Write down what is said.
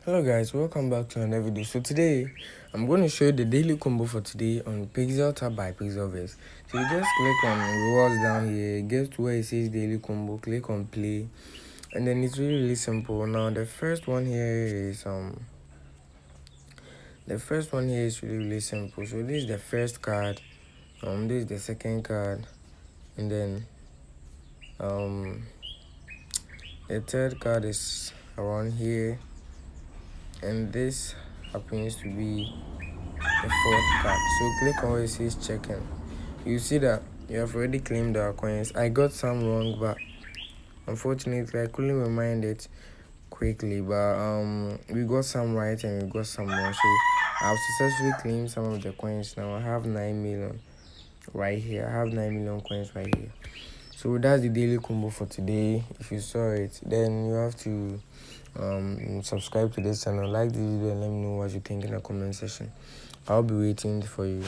Hello guys, welcome back to another video. So today I'm going to show you the daily combo for today on Pixel tab by pixelverse. So you just click on rewards down here, get to where it says daily combo, click on play, and then it's really simple. Now the first one here is really simple. So this is the first card, this is the second card, and then the third card is around here, and this happens to be the fourth card. So click on where it says check-in. You see that you have already claimed our coins. I got some wrong, but unfortunately I couldn't remind it quickly, but we got some right and we got some wrong. So I've successfully claimed some of the coins. Now I have 9 million right here. I have 9 million coins right here. So that's the daily combo for today. If you saw it, then you have to subscribe to this channel, like the video, and let me know what you think in the comment section. I'll be waiting for you.